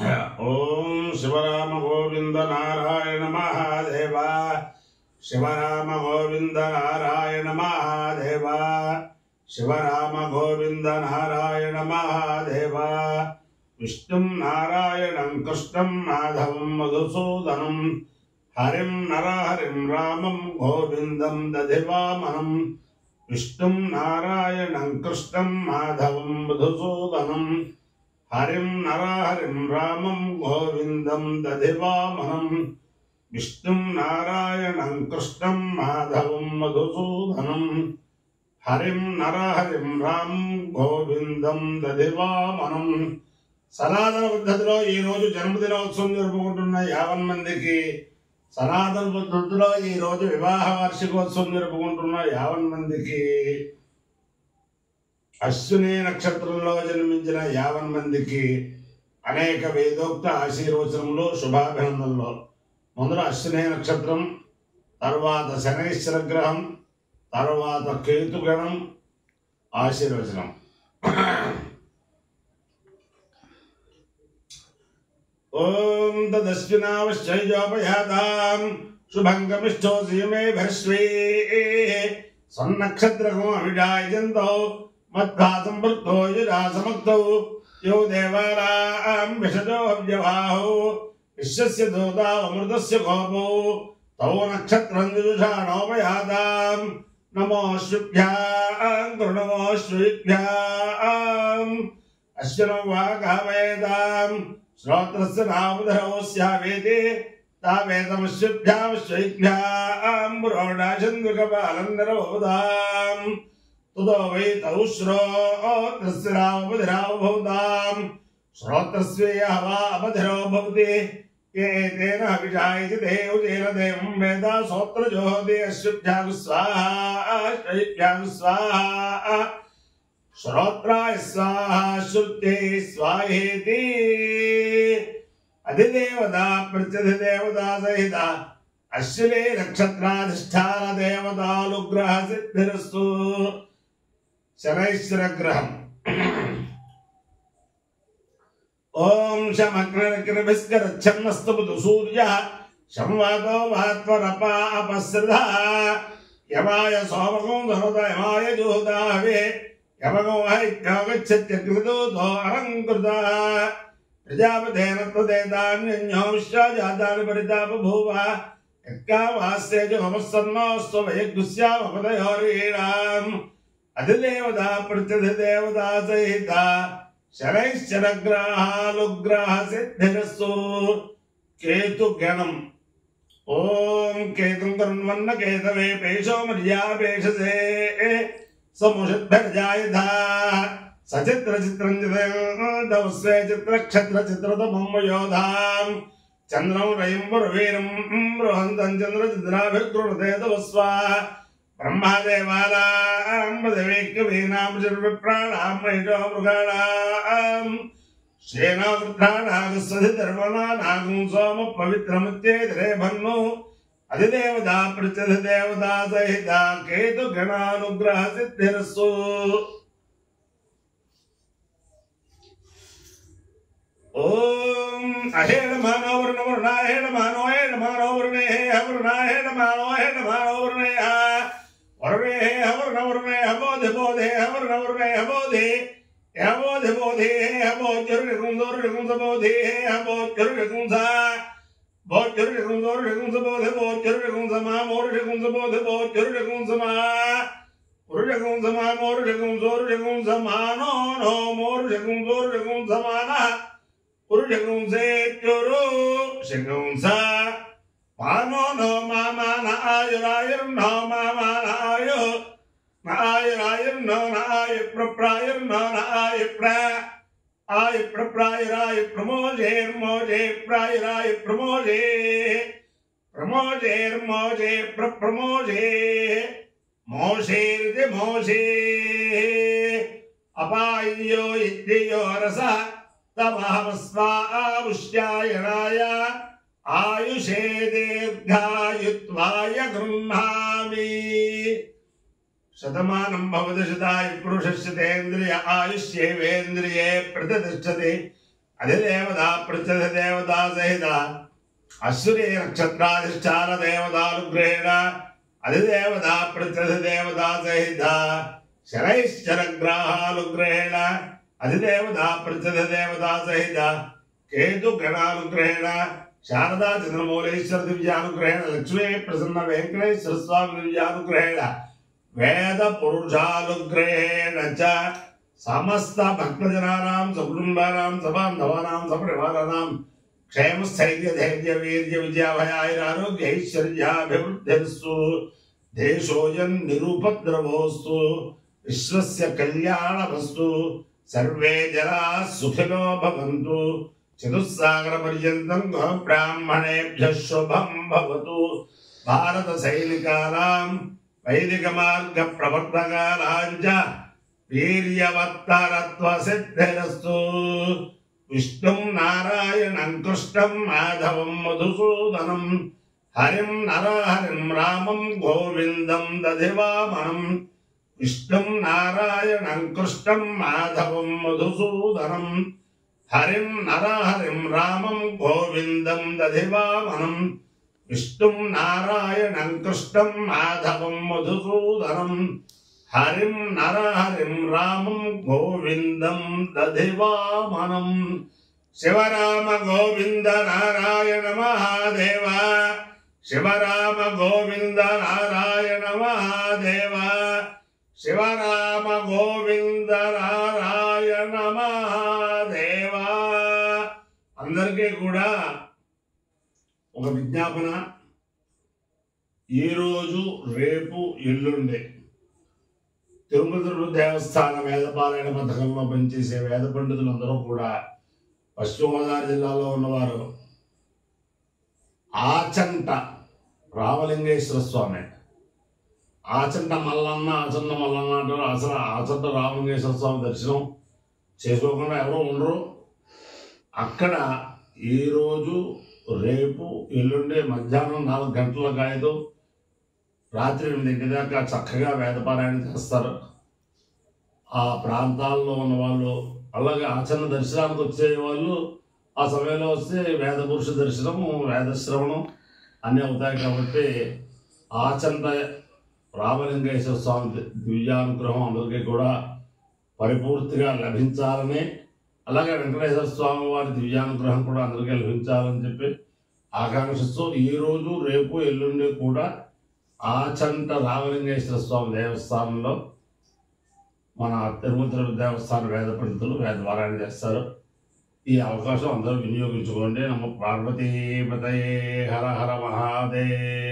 ఓం శివరామ గోవింద నారాయణ మహాదేవ శివరామ గోవింద నారాయణ మహాదేవ శివరామ గోవింద నారాయణ మహాదేవ విష్ణుం నారాయణం కృష్ణం మాధవం మధుసూదనం హరిం నరహరిం రామం గోవిందం దధివామనం విష్ణుం నారాయణం కృష్ణం మాధవం మధుసూదనం హరిం నరహరిం రామం గోవిందం దధివామనం విష్ణుం నారాయణం కృష్ణం మాధవం మధుసూదనం హరిం నరహరిం రామం గోవిందం దధివామనం. సనాతన పద్ధతిలో ఈరోజు జన్మదినోత్సవం జరుపుకుంటున్న 50 మందికి, సనాతన పద్ధతిలో ఈరోజు వివాహ వార్షికోత్సవం జరుపుకుంటున్న 50 మందికి, అశ్విని నక్షత్రంలో జన్మించిన 50 మందికి అనేక వేదోక్త ఆశీర్వచనములు, శుభాభినందనలు. ముందర అశ్విని నక్షత్రం, తర్వాత శనైశ్వర గ్రహం, తర్వాత కేతుగణం ఆశీర్వచనం. ఓం తదశ్వినావశ్చైజోపయాతాం శుభంగమిష్టోసి మే భర్ష్వే సన్నక్షత్రకం అవిడాయజంతో మద్భాసం వృద్ధో యురాసమక్తౌ యో దేవానాం విశజో అవ్యవాహో విశ్వస్య దూతా అమృతస్య కోపో తౌ నక్షత్రం యుషాణోపయాతాం నమోశ్రుభ్యాం కృణమోశ్రుభ్యాం అశ్వినో వా కామయేతాం శ్రోత్రస్య నామధరోస్యావేతి తావేతమశ్రుభ్యాం పురోడాచంద్రుకపాలం నరవదాం తుదో వై తౌ శ్రోత్రస్య రామధరావ భవతాం శ్రోత్రస్య హవా అపధరో భవతి ఏతేన హవిషాయితి దేవతేన దేవం వేద శ్రోత్రజోహోతి అశ్రుభ్యాగు స్వాహా శ్రైభ్యాగు స్వాహా శ్రోత్రాయ స్వాహా శృత్యై స్వాహేతి. అధిదేవతా ప్రత్యధిదేవతా సహిత అశ్విని నక్షత్రాధిష్టాన దేవతానుగ్రహ సిద్ధిరస్తు. శనైశ్వర గ్రహం. ఓం శమగ్నిర్భిస్కరచ్చన్నస్తు సూర్య సంవాదో మహత్వరపాపశ్రధ యమాయ సోమకం ధనుత యమాయ జోదావే యమగో హైత్యాగచ్చత్యకృతో అలంకృత ప్రజాపతేన తదేతాన్యన్యో విశ్వజాతాని పరితాపభూవ యక్కావాస్యేజ నమస్సన్నోస్తు వయగ్గుస్యామపదయోరీణాం. అధిదేవతా ప్రత్యధిదేవతా సహిత శనైశ్చర గ్రహానుగ్రహ సిద్ధిరస్తు. కేతుగణం. ఓం కేతుం కరుణ్వన్న కేతవే పేషో మర్యాపేషసే సముషద్భర్జాయథా సచిత్ర చిత్రం చిత్రస్వే చిత్రక్షత్ర చిత్రతమం యోధాం చంద్రం రయం వరవీరం బృహంతం చంద్ర చిత్రాభిర్గృణతే తవస్వ బ్రహ్మదేవానాం పదవేక్యవీనాం శర్విప్రాణాం మహిషో మృగాణాం శ్రేణోవృత్రాణాగస్వధి ధర్మణానాగం సోమ పవిత్రముచ్చేతిరే భన్ను. అధిదేవతా ప్రత్యధిదేవతా సహిత కేతుగణానుగ్రహ సిద్ధిరస్సు. ఓం అహేణమానో వర్ణవర్ణాహేణమానో హేణమానో వర్ణే హవర్ణాహేణమానో హేణమానో వర్ణే వర్ణే హవర్ణవర్ణే హబోధి బోధే హవర్ణవర్ణే హబోధి హబోధి బోధే హబోధుర్గుందోర్గుంసబోధి హబోధుర్గుంస బోధుర్గుందోర్గుంసబోధి బోధుర్గుంసమా మోర్గుంసబోధి బోధుర్గుంసమా పురుషగుంసమా మోర్గుంసోర్గుంసమానో నో మోర్గుంసోర్గుంసమాన పురుషగుంసేత్యురు శగుంస మానో నో మామాన ఆయురాయుర్నో మామాన ఆయు ఆయురాయుర్నో నాయ ప్రప్రాయుర్నో నాయ ప్ర ఆయ ప్రప్రాయురాయ ప్రమోజేర్మోజే ప్రాయురాయ ప్రమోజే ప్రమోజేర్మోజే ప్రప్రమోజే మోషేర్ది మోషే అపాయ్యో ఇద్యో రస తమహమస్వాముష్యాయణాయ ఆయుషే దీర్ఘాయుత్వాయ గృహ్ణామి. శతమానం భవతి శతాయు పురుషస్య తేంద్రియ ఆయుష్యేవేంద్రియే ప్రతిష్టతి అధిదేవత ప్రత్యధ దేవతా సహిత అశ్విని నక్షత్రాధిష్టాన దేవతానుగ్రహేణ అధిదేవత ప్రత్యధ దేవతా సహిత శనైశ్చరగ్రహానుగ్రహేణ అధిదేవత ప్రత్యధ దేవతా సహిత కేతు గణానుగ్రహేణ శారదా చంద్రమౌళేశ్వర దివ్యానుగ్రహేణ లక్ష్మీ ప్రసన్న వెంకటేశ్వర స్వామి దివ్యానుగ్రహేణ వేద పురుషానుగ్రహేణ చ సమస్త భక్తజనానాం సకుటుంబానాం సబాంధవానాం సపరివారానాం క్షేమ స్థైర్య ధైర్య వీర్య విజయాభయాైరారోగ్య ఐశ్వర్యాభివృద్ధిర్స్తు దేశోయం నిరుపద్రవోస్తు విశ్వస్య కళ్యాణమస్తు సర్వే జనాః సుఖినో భవంతు చతుస్సాగర పర్యంతం బ్రాహ్మణేభ్యః శుభం భవతు భారత సైనికానాం వైదిక మార్గ ప్రవర్తకానాం చ వీర్యవత్తరత్వ సిద్ధిరస్తు విష్ణుం నారాయణం కృష్ణం మాధవం మధుసూదనం హరిం నరహరిం రామం గోవిందం దధివామనం విష్ణుం నారాయణం కృష్ణం మాధవం మధుసూదనం హరిం నరహరిం రామం గోవిందం దధివామనం విష్ణుం నారాయణం కృష్ణం మాధవం మధుసూదనం హరిం నరహరిం రామం గోవిందం దధివామనం శివరామ గోవింద నారాయణ మహాదేవ శివరామ గోవింద నారాయణ మహాదేవ శివరామ గోవింద నారాయణ మహాదేవ. అందరికీ కూడా ఒక విజ్ఞాపన. ఈరోజు రేపు ఎల్లుండే తిరుమల దేవస్థాన వేదపారాయణ పథకంలో పనిచేసే వేద పండితులందరూ కూడా పశ్చిమ గోదావరి జిల్లాలో ఉన్నవారు ఆచంట రామలింగేశ్వర స్వామి, ఆచంట మల్లన్న ఆచంట మల్లన్న అంటారు. అసలు ఆచంట రామలింగేశ్వర స్వామి దర్శనం చేసుకోకుండా ఎవరో ఉండరు. అక్కడ ఈరోజు రేపు ఎల్లుండే మధ్యాహ్నం 4 గంటలకు ఐదు రాత్రి 8 దాకా చక్కగా వేదపారాయణ చేస్తారు. ఆ ప్రాంతాల్లో ఉన్న వాళ్ళు అలాగే ఆచరణ దర్శనానికి వచ్చే వాళ్ళు ఆ సమయంలో వస్తే వేద పురుష దర్శనము వేదశ్రవణం అన్నీ అవుతాయి. కాబట్టి ఆచంట రామలింగేశ్వర స్వామి దివ్యానుగ్రహం అందరికీ కూడా పరిపూర్తిగా లభించాలని, అలాగే వెంకటేశ్వర స్వామి వారి దివ్యానుగ్రహం కూడా అందరికీ లభించాలని చెప్పి ఆకాంక్షిస్తూ ఈరోజు రేపు ఎల్లుండి కూడా ఆచంట రామలింగేశ్వర స్వామి దేవస్థానంలో మన తిరుమల దేవస్థాన వేద పండితులు వేదపారాయణ చేస్తారు. ఈ అవకాశం అందరూ వినియోగించుకోండి. నమో పార్వతీపతయే హర హర మహాదేవ్.